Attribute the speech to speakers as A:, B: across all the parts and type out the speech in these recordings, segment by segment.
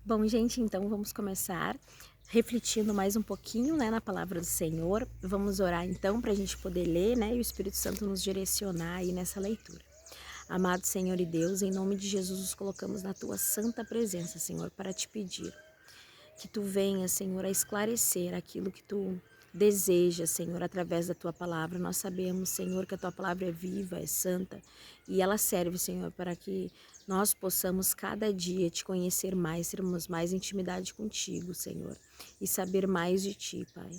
A: Bom, gente, então vamos começar refletindo mais um pouquinho, né, na palavra do Senhor. Vamos orar então para a gente poder ler, né, e o Espírito Santo nos direcionar aí nessa leitura. Amado Senhor e Deus, em nome de Jesus nos colocamos na tua santa presença, Senhor, para te pedir que tu venha, Senhor, a esclarecer aquilo que tu deseja, Senhor, através da tua palavra. Nós sabemos, Senhor, que a tua palavra é viva, é santa e ela serve, Senhor, para que nós possamos cada dia te conhecer mais, termos mais intimidade contigo, Senhor, e saber mais de ti, Pai.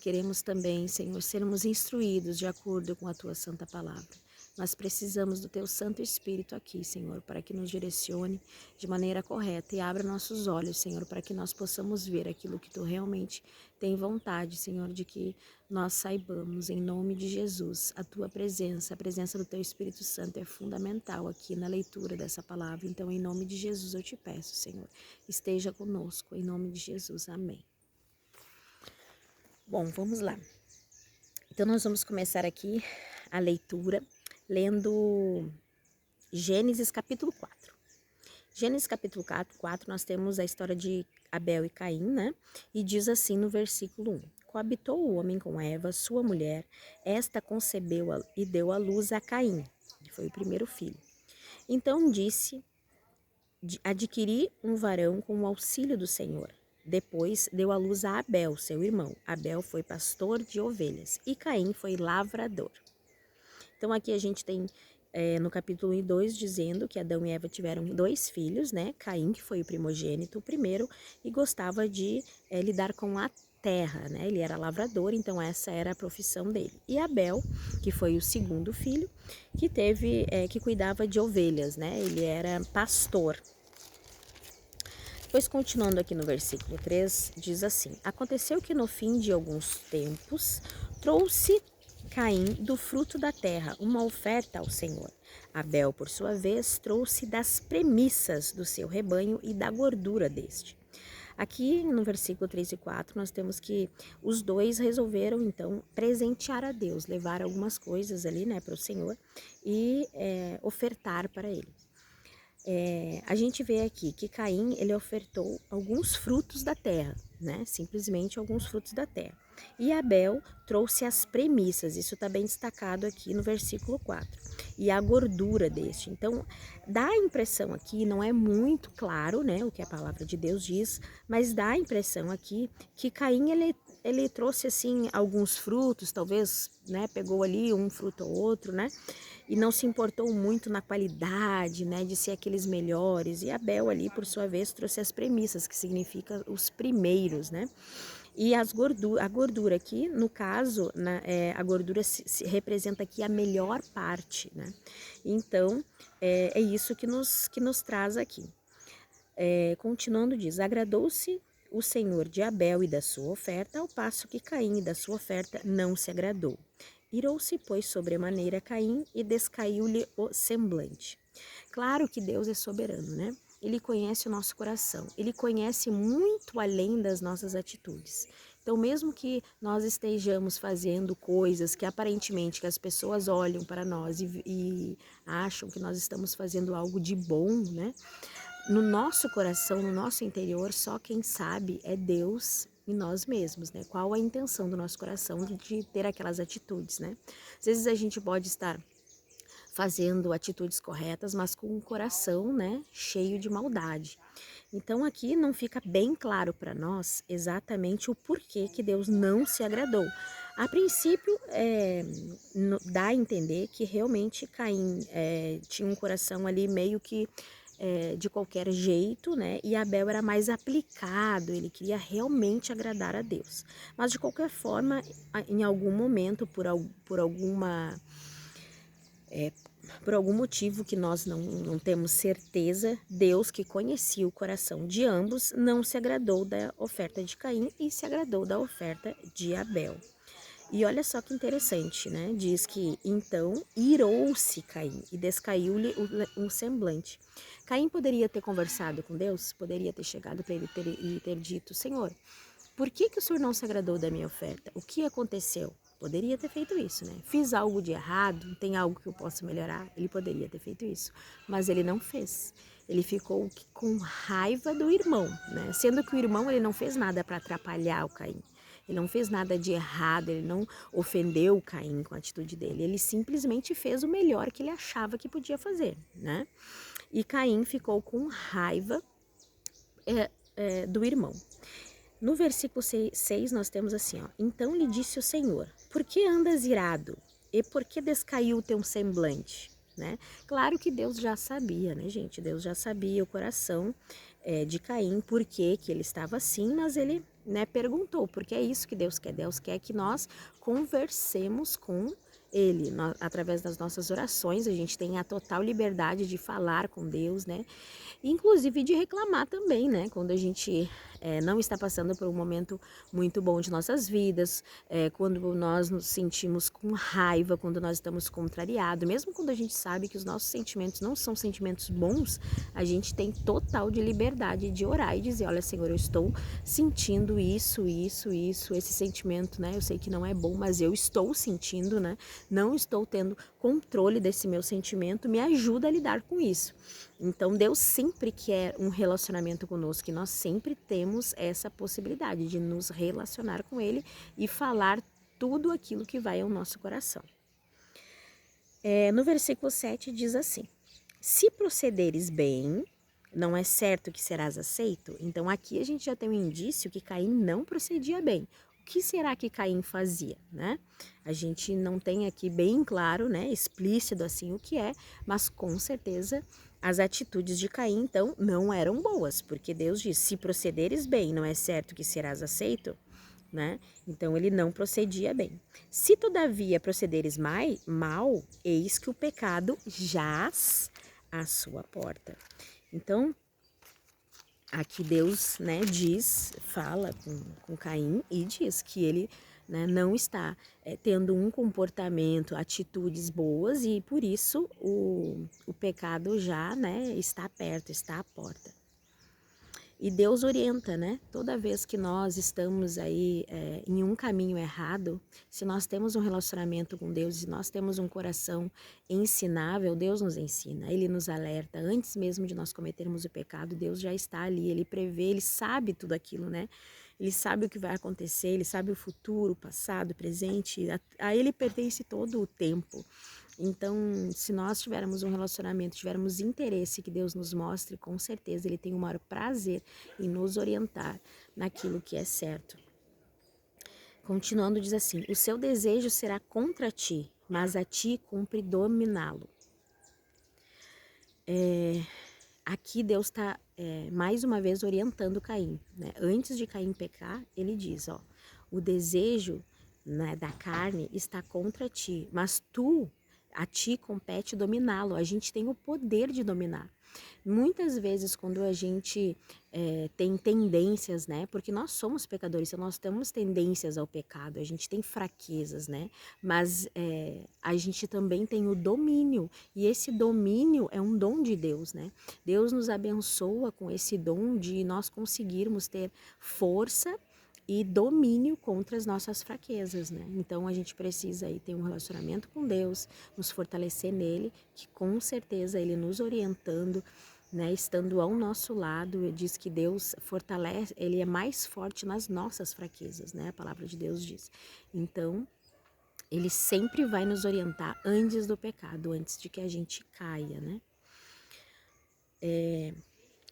A: Queremos também, Senhor, sermos instruídos de acordo com a tua santa palavra. Nós precisamos do teu Santo Espírito aqui, Senhor, para que nos direcione de maneira correta e abra nossos olhos, Senhor, para que nós possamos ver aquilo que tu realmente tem vontade, Senhor, de que nós saibamos, em nome de Jesus. A tua presença, a presença do teu Espírito Santo é fundamental aqui na leitura dessa palavra. Então, em nome de Jesus, eu te peço, Senhor, esteja conosco, em nome de Jesus. Amém. Bom, vamos lá. Então, nós vamos começar aqui a leitura lendo Gênesis capítulo 4. Gênesis capítulo 4, nós temos a história de Abel e Caim, né? E diz assim no versículo 1. Coabitou o homem com Eva, sua mulher, esta concebeu e deu à luz a Caim, que foi o primeiro filho. Então disse, adquiri um varão com o auxílio do Senhor. Depois deu à luz a Abel, seu irmão. Abel foi pastor de ovelhas e Caim foi lavrador. Então aqui a gente tem no capítulo 1 e 2 dizendo que Adão e Eva tiveram 2 filhos, né? Caim, que foi o primogênito, o primeiro, e gostava de lidar com a terra, né? Ele era lavrador, então essa era a profissão dele. E Abel, que foi o segundo filho, que cuidava de ovelhas, né? Ele era pastor. Pois continuando aqui no versículo 3, diz assim: Aconteceu que no fim de alguns tempos trouxe Caim do fruto da terra uma oferta ao Senhor. Abel, por sua vez, trouxe das premissas do seu rebanho e da gordura deste. Aqui no versículo 3 e 4 nós temos que os dois resolveram então presentear a Deus, levar algumas coisas ali, né, para o Senhor e ofertar para ele. A gente vê aqui que Caim, ele ofertou alguns frutos da terra, né? Simplesmente alguns frutos da terra. E Abel trouxe as premissas, isso está bem destacado aqui no versículo 4. E a gordura deste. Então, dá a impressão aqui, não é muito claro, né, o que a palavra de Deus diz, mas dá a impressão aqui que Caim, ele trouxe, assim, alguns frutos, talvez, né, pegou ali um fruto ou outro, né? E não se importou muito na qualidade, né, de ser aqueles melhores. E Abel ali, por sua vez, trouxe as premissas, que significa os primeiros, né? E a gordura aqui, no caso, a gordura se representa aqui a melhor parte, né? Então, é isso que nos traz aqui. Continuando diz, agradou-se o Senhor de Abel e da sua oferta, ao passo que Caim e da sua oferta não se agradou. Irou-se, pois, sobremaneira Caim e descaiu-lhe o semblante. Claro que Deus é soberano, né? Ele conhece o nosso coração, ele conhece muito além das nossas atitudes. Então, mesmo que nós estejamos fazendo coisas que aparentemente que as pessoas olham para nós e acham que nós estamos fazendo algo de bom, né? No nosso coração, no nosso interior, só quem sabe é Deus e nós mesmos, né? Qual a intenção do nosso coração de ter aquelas atitudes, né? Às vezes a gente pode estar fazendo atitudes corretas, mas com o coração, né, cheio de maldade. Então aqui não fica bem claro para nós exatamente o porquê que Deus não se agradou. A princípio, dá a entender que realmente Caim tinha um coração ali meio que de qualquer jeito, né? E Abel era mais aplicado, ele queria realmente agradar a Deus. Mas de qualquer forma, em algum momento, por algum motivo que nós não temos certeza, Deus, que conhecia o coração de ambos, não se agradou da oferta de Caim e se agradou da oferta de Abel. E olha só que interessante, né? Diz que então irou-se Caim e descaiu-lhe um semblante. Caim poderia ter conversado com Deus, poderia ter chegado para ele e ter dito: Senhor, por que o Senhor não se agradou da minha oferta? O que aconteceu? Poderia ter feito isso, né? Fiz algo de errado, tem algo que eu possa melhorar? Ele poderia ter feito isso, mas ele não fez. ele ficou com raiva do irmão, né? Sendo que o irmão ele não fez nada para atrapalhar o Caim. Ele não fez nada de errado, ele não ofendeu o Caim com a atitude dele. Ele simplesmente fez o melhor que ele achava que podia fazer, né? E Caim ficou com raiva do irmão. No versículo 6 nós temos assim, ó. Então lhe disse o Senhor, por que andas irado? E por que descaiu o teu semblante? Né? Claro que Deus já sabia, né, gente? Deus já sabia o coração de Caim, por que ele estava assim, mas ele, né, perguntou, porque é isso que Deus quer. Deus quer que nós conversemos com ele, através das nossas orações, a gente tem a total liberdade de falar com Deus, né? Inclusive de reclamar também, né? Quando a gente não está passando por um momento muito bom de nossas vidas, quando nós nos sentimos com raiva, quando nós estamos contrariados, mesmo quando a gente sabe que os nossos sentimentos não são sentimentos bons, a gente tem total de liberdade de orar e dizer, olha, Senhor, eu estou sentindo isso, esse sentimento, né? Eu sei que não é bom, mas eu estou sentindo, né? Não estou tendo controle desse meu sentimento, me ajuda a lidar com isso. Então, Deus sempre quer um relacionamento conosco e nós sempre temos essa possibilidade de nos relacionar com Ele e falar tudo aquilo que vai ao nosso coração. No versículo 7 diz assim, se procederes bem, não é certo que serás aceito? Então, aqui a gente já tem um indício que Caim não procedia bem. O que será que Caim fazia, né? A gente não tem aqui bem claro, né, explícito assim o que é, mas com certeza as atitudes de Caim, então, não eram boas, porque Deus diz, se procederes bem, não é certo que serás aceito, né? Então, ele não procedia bem. Se, todavia, procederes mal, eis que o pecado jaz à sua porta. Então, aqui Deus, né, fala com Caim e diz que ele, né, não está tendo um comportamento, atitudes boas e por isso o pecado já, né, está perto, está à porta. E Deus orienta, né? Toda vez que nós estamos aí em um caminho errado, se nós temos um relacionamento com Deus, se nós temos um coração ensinável, Deus nos ensina, Ele nos alerta. Antes mesmo de nós cometermos o pecado, Deus já está ali, Ele prevê, Ele sabe tudo aquilo, né? Ele sabe o que vai acontecer, Ele sabe o futuro, o passado, o presente, a Ele pertence todo o tempo. Então, se nós tivermos um relacionamento, tivermos interesse que Deus nos mostre, com certeza Ele tem o maior prazer em nos orientar naquilo que é certo. Continuando, diz assim, o seu desejo será contra ti, mas a ti cumpre dominá-lo. Aqui Deus está mais uma vez orientando Caim, né? Antes de Caim pecar, ele diz, ó, o desejo, né, da carne está contra ti, mas a ti compete dominá-lo. A gente tem o poder de dominar. Muitas vezes quando a gente tem tendências, né? Porque nós somos pecadores, então nós temos tendências ao pecado, a gente tem fraquezas, né? Mas a gente também tem o domínio, e esse domínio é um dom de Deus, né? Deus nos abençoa com esse dom de nós conseguirmos ter força e domínio contra as nossas fraquezas, né? Então a gente precisa aí ter um relacionamento com Deus, nos fortalecer nele, que com certeza ele nos orientando, né, estando ao nosso lado, diz que Deus fortalece, ele é mais forte nas nossas fraquezas, né? A palavra de Deus diz. Então, ele sempre vai nos orientar antes do pecado, antes de que a gente caia, né?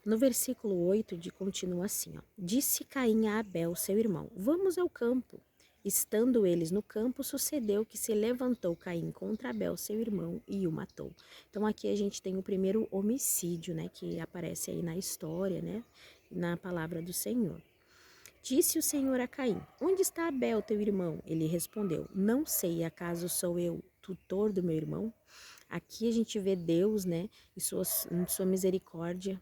A: No versículo 8 continua assim, ó. Disse Caim a Abel, seu irmão, vamos ao campo. Estando eles no campo, sucedeu que se levantou Caim contra Abel, seu irmão, e o matou. Então aqui a gente tem o primeiro homicídio, né, que aparece aí na história, né, na palavra do Senhor. Disse o Senhor a Caim, onde está Abel, teu irmão? Ele respondeu, não sei, acaso sou eu tutor do meu irmão? Aqui a gente vê Deus, né, em sua misericórdia,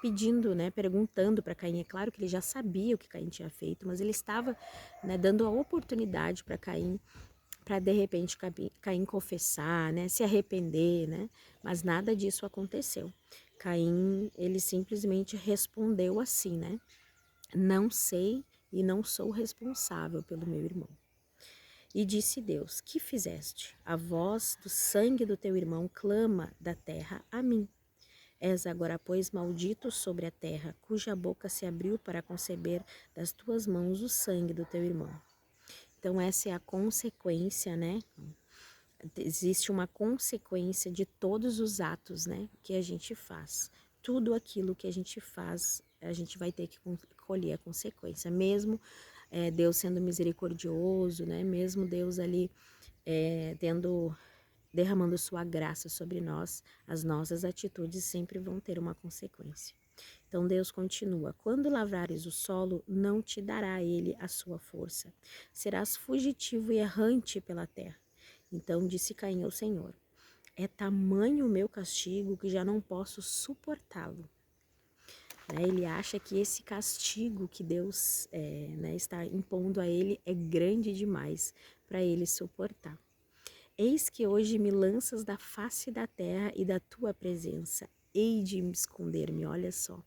A: pedindo, né, perguntando para Caim. É claro que ele já sabia o que Caim tinha feito, mas ele estava, né, dando a oportunidade para Caim, para de repente Caim confessar, né, se arrepender, né, mas nada disso aconteceu. Caim, ele simplesmente respondeu assim, né, não sei e não sou responsável pelo meu irmão. E disse Deus, que fizeste? A voz do sangue do teu irmão clama da terra a mim. És agora, pois, maldito sobre a terra, cuja boca se abriu para conceber das tuas mãos o sangue do teu irmão. Então, essa é a consequência, né? Existe uma consequência de todos os atos, né, que a gente faz. Tudo aquilo que a gente faz, a gente vai ter que colher a consequência, mesmo Deus sendo misericordioso, né, mesmo Deus ali derramando sua graça sobre nós, as nossas atitudes sempre vão ter uma consequência. Então Deus continua: quando lavrares o solo, não te dará ele a sua força. Serás fugitivo e errante pela terra. Então disse Caim ao Senhor: é tamanho o meu castigo que já não posso suportá-lo. Ele acha que esse castigo que Deus está impondo a ele é grande demais para ele suportar. Eis que hoje me lanças da face da terra e da tua presença. Hei de me esconder-me, olha só.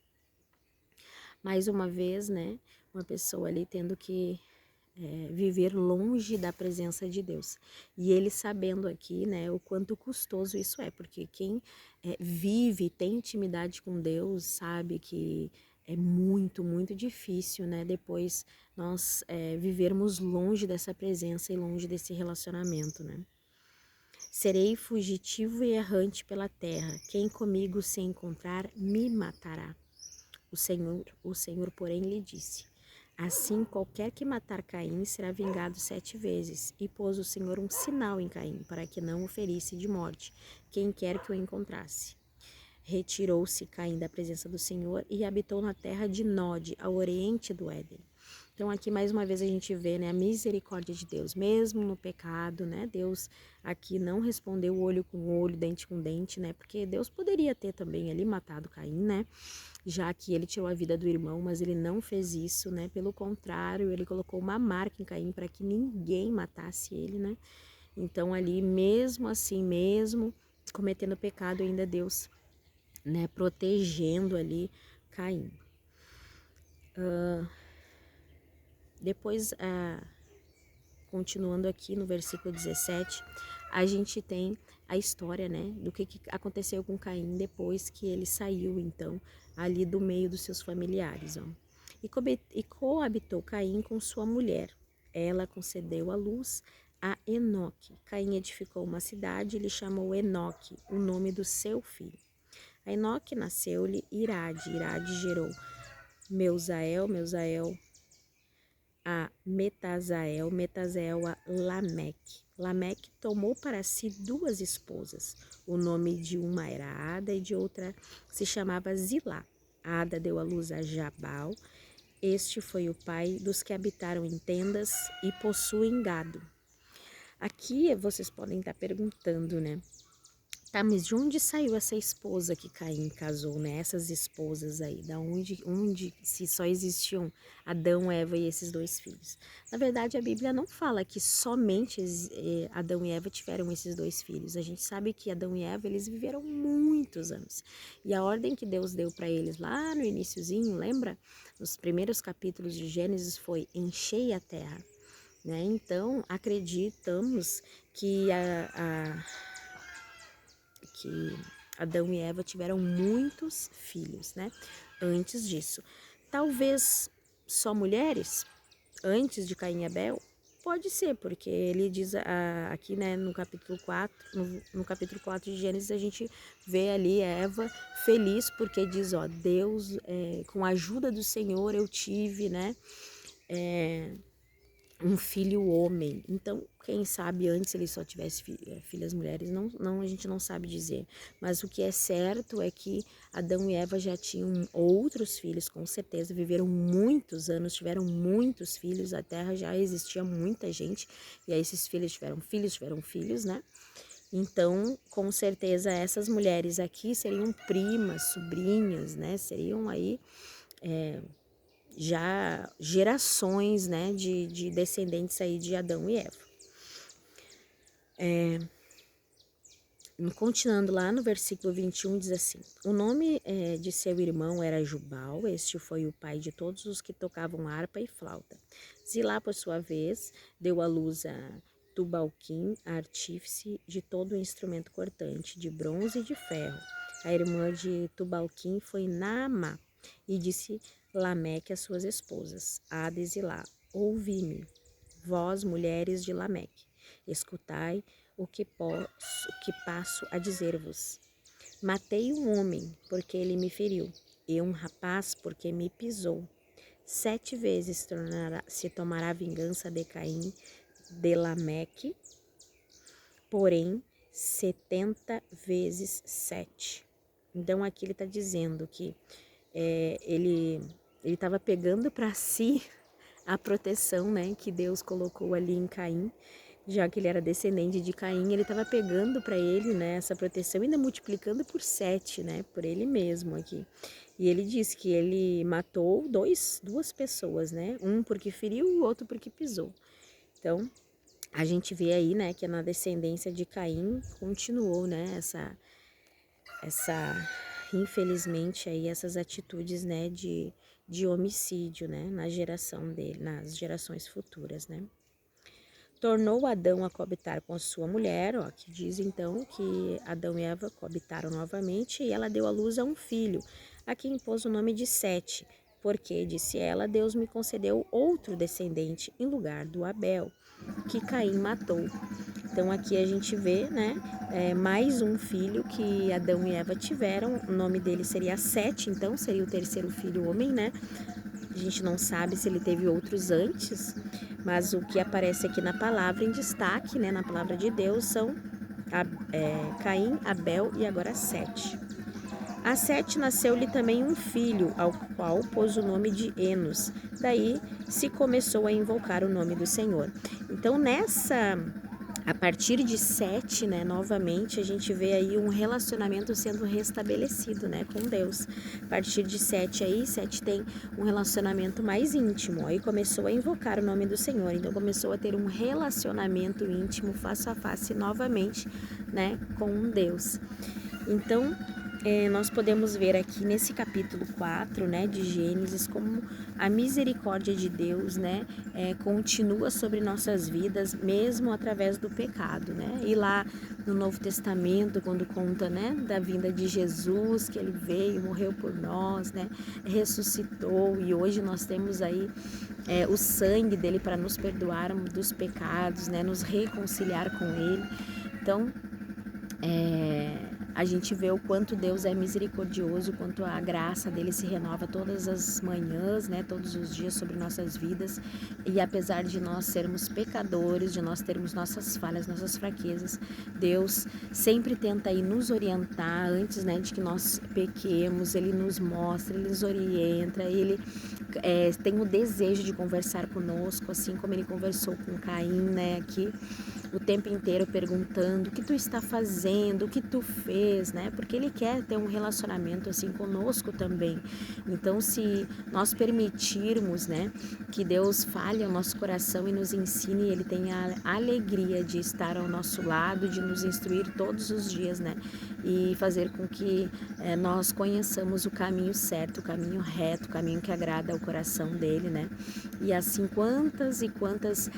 A: Mais uma vez, né, uma pessoa ali tendo que viver longe da presença de Deus. E ele sabendo aqui, né, o quanto custoso isso é, porque quem vive, tem intimidade com Deus, sabe que é muito, muito difícil, né, depois nós vivermos longe dessa presença e longe desse relacionamento, né. Serei fugitivo e errante pela terra. Quem comigo se encontrar, me matará. O Senhor, porém, lhe disse: assim, qualquer que matar Caim será vingado 7 vezes. E pôs o Senhor um sinal em Caim, para que não o ferisse de morte, quem quer que o encontrasse. Retirou-se Caim da presença do Senhor e habitou na terra de Nod, ao oriente do Éden. Então aqui mais uma vez a gente vê, né, a misericórdia de Deus, mesmo no pecado, né, Deus aqui não respondeu olho com olho, dente com dente, né, porque Deus poderia ter também ali matado Caim, né, já que ele tirou a vida do irmão, mas ele não fez isso, né, pelo contrário, ele colocou uma marca em Caim para que ninguém matasse ele, né, então ali mesmo assim, mesmo cometendo pecado, ainda Deus, né, protegendo ali Caim. Depois, continuando aqui no versículo 17, a gente tem a história, né, do que aconteceu com Caim depois que ele saiu, então, ali do meio dos seus familiares, ó. E coabitou Caim com sua mulher. Ela concedeu à luz a Enoque. Caim edificou uma cidade e lhe chamou Enoque, o nome do seu filho. A Enoque nasceu-lhe Irade. Irade gerou Meusael, Meusael a Metazael, Metazael a Lameque. Lameque tomou para si 2 esposas. O nome de uma era Ada e de outra se chamava Zilá. Ada deu à luz a Jabal. Este foi o pai dos que habitaram em tendas e possuem gado. Aqui vocês podem estar perguntando, né? Tá, mas de onde saiu essa esposa que Caim casou, né? Essas esposas aí, da onde se só existiam Adão, Eva e esses 2 filhos? Na verdade, a Bíblia não fala que somente Adão e Eva tiveram esses 2 filhos. A gente sabe que Adão e Eva, eles viveram muitos anos. E a ordem que Deus deu para eles lá no iniciozinho, lembra? Nos primeiros capítulos de Gênesis foi: enchei a terra, né? Então, acreditamos que que Adão e Eva tiveram muitos filhos, né? Antes disso. Talvez só mulheres? Antes de Caim e Abel? Pode ser, porque ele diz aqui, né, no capítulo 4, no capítulo 4 de Gênesis, a gente vê ali Eva feliz, porque diz, ó, Deus, com a ajuda do Senhor eu tive, né, um filho homem. Então, quem sabe antes ele só tivesse filhas mulheres, não, a gente não sabe dizer. Mas o que é certo é que Adão e Eva já tinham outros filhos, com certeza, viveram muitos anos, tiveram muitos filhos, a terra já existia muita gente, e aí esses filhos tiveram filhos, né? Então, com certeza, essas mulheres aqui seriam primas, sobrinhas, né? Seriam aí já gerações, né, de descendentes aí de Adão e Eva. Continuando lá no versículo 21, diz assim: o nome de seu irmão era Jubal, este foi o pai de todos os que tocavam harpa e flauta. Zilá, por sua vez, deu à luz a Tubalquim, artífice de todo o instrumento cortante, de bronze e de ferro. A irmã de Tubalquim foi Naamá, e disse Lameque às suas esposas, Ada e Zilá: ouvi-me, vós, mulheres de Lameque, escutai o que passo a dizer-vos. Matei um homem, porque ele me feriu, e um rapaz, porque me pisou. 7 vezes se tomará vingança de Caim, de Lameque, porém 70 vezes 7. Então aqui ele está dizendo que ele estava pegando para si a proteção, né, que Deus colocou ali em Caim, já que ele era descendente de Caim, ele estava pegando para ele, né, essa proteção, ainda multiplicando por 7, né, por ele mesmo aqui. E ele disse que ele matou duas pessoas, né, um porque feriu e o outro porque pisou. Então, a gente vê aí, né, que na descendência de Caim continuou, né, infelizmente aí essas atitudes, né, de homicídio, né, na geração dele, nas gerações futuras, né. Tornou Adão a coabitar com sua mulher, ó, que diz então que Adão e Eva coabitaram novamente e ela deu à luz a um filho, a quem pôs o nome de Sete, porque, disse ela, Deus me concedeu outro descendente em lugar do Abel, que Caim matou. Então aqui a gente vê, né, mais um filho que Adão e Eva tiveram, o nome dele seria Sete, então seria o terceiro filho homem, né? A gente não sabe se ele teve outros antes, mas o que aparece aqui na palavra em destaque, né, na palavra de Deus, são Caim, Abel e agora Sete. A Sete nasceu-lhe também um filho, ao qual pôs o nome de Enos. Daí se começou a invocar o nome do Senhor. Então a partir de Sete, né, novamente, a gente vê aí um relacionamento sendo restabelecido, né, com Deus. A partir de Sete tem um relacionamento mais íntimo. Aí começou a invocar o nome do Senhor. Então começou a ter um relacionamento íntimo, face a face, novamente, né, com Deus. Então, nós podemos ver aqui nesse capítulo 4, né, de Gênesis, como a misericórdia de Deus, né, continua sobre nossas vidas, mesmo através do pecado, né, e lá no Novo Testamento, quando conta, né, da vinda de Jesus, que ele veio, morreu por nós, né, ressuscitou, e hoje nós temos aí o sangue dele para nos perdoar dos pecados, né, nos reconciliar com ele. Então, a gente vê o quanto Deus é misericordioso, o quanto a graça dele se renova todas as manhãs, né, todos os dias sobre nossas vidas. E apesar de nós sermos pecadores, de nós termos nossas falhas, nossas fraquezas, Deus sempre tenta aí nos orientar antes, né, de que nós pequemos. Ele nos mostra, ele nos orienta, ele tem o desejo de conversar conosco, assim como ele conversou com Caim, né, aqui o tempo inteiro perguntando o que tu está fazendo, o que tu fez, né? Porque ele quer ter um relacionamento assim conosco também. Então, se nós permitirmos, né, que Deus fale ao nosso coração e nos ensine, ele tem a alegria de estar ao nosso lado, de nos instruir todos os dias, né? E fazer com que nós conheçamos o caminho certo, o caminho reto, o caminho que agrada ao coração dele, né? E assim, quantas e quantas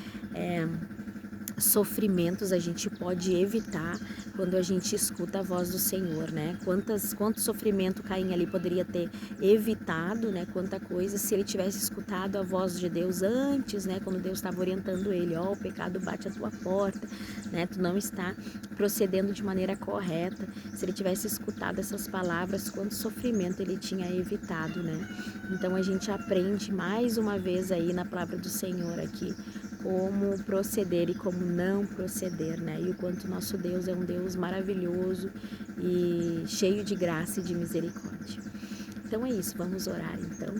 A: sofrimentos a gente pode evitar quando a gente escuta a voz do Senhor, né? Quanto sofrimento Caim ali poderia ter evitado, né? Quanta coisa se ele tivesse escutado a voz de Deus antes, né? Quando Deus estava orientando ele, ó, o pecado bate à tua porta, né? Tu não está procedendo de maneira correta. Se ele tivesse escutado essas palavras, quanto sofrimento ele tinha evitado, né? Então a gente aprende mais uma vez aí na palavra do Senhor aqui como proceder e como não proceder, né? E o quanto nosso Deus é um Deus maravilhoso e cheio de graça e de misericórdia. Então é isso, vamos orar então,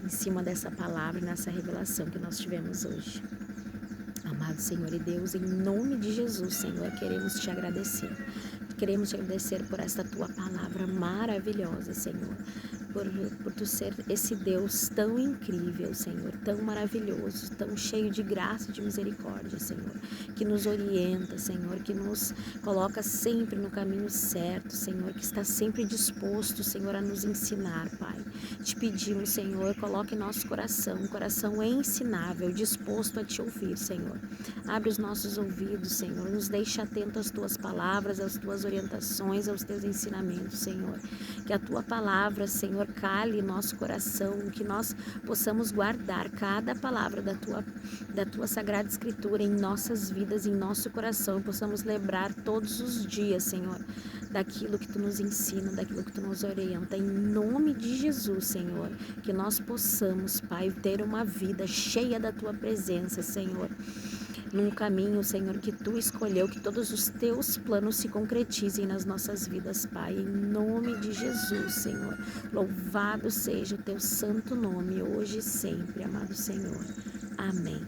A: em cima dessa palavra e nessa revelação que nós tivemos hoje. Amado Senhor e Deus, em nome de Jesus, Senhor, queremos te agradecer. Queremos te agradecer por esta tua palavra maravilhosa, Senhor. Por tu ser esse Deus tão incrível, Senhor, tão maravilhoso, tão cheio de graça e de misericórdia, Senhor, que nos orienta, Senhor, que nos coloca sempre no caminho certo, Senhor, que está sempre disposto, Senhor, a nos ensinar, Pai. Te pedimos, Senhor, coloque em nosso coração, um coração ensinável, disposto a te ouvir, Senhor. Abre os nossos ouvidos, Senhor, nos deixe atentos às tuas palavras, às tuas orientações, aos teus ensinamentos, Senhor. Que a tua palavra, Senhor, cale nosso coração, que nós possamos guardar cada palavra da tua Sagrada Escritura em nossas vidas, em nosso coração, e possamos lembrar todos os dias, Senhor, daquilo que tu nos ensina, daquilo que tu nos orienta, em nome de Jesus, Senhor, que nós possamos, Pai, ter uma vida cheia da tua presença, Senhor, num caminho, Senhor, que tu escolheu, que todos os teus planos se concretizem nas nossas vidas, Pai, em nome de Jesus, Senhor. Louvado seja o teu santo nome, hoje e sempre, amado Senhor. Amém.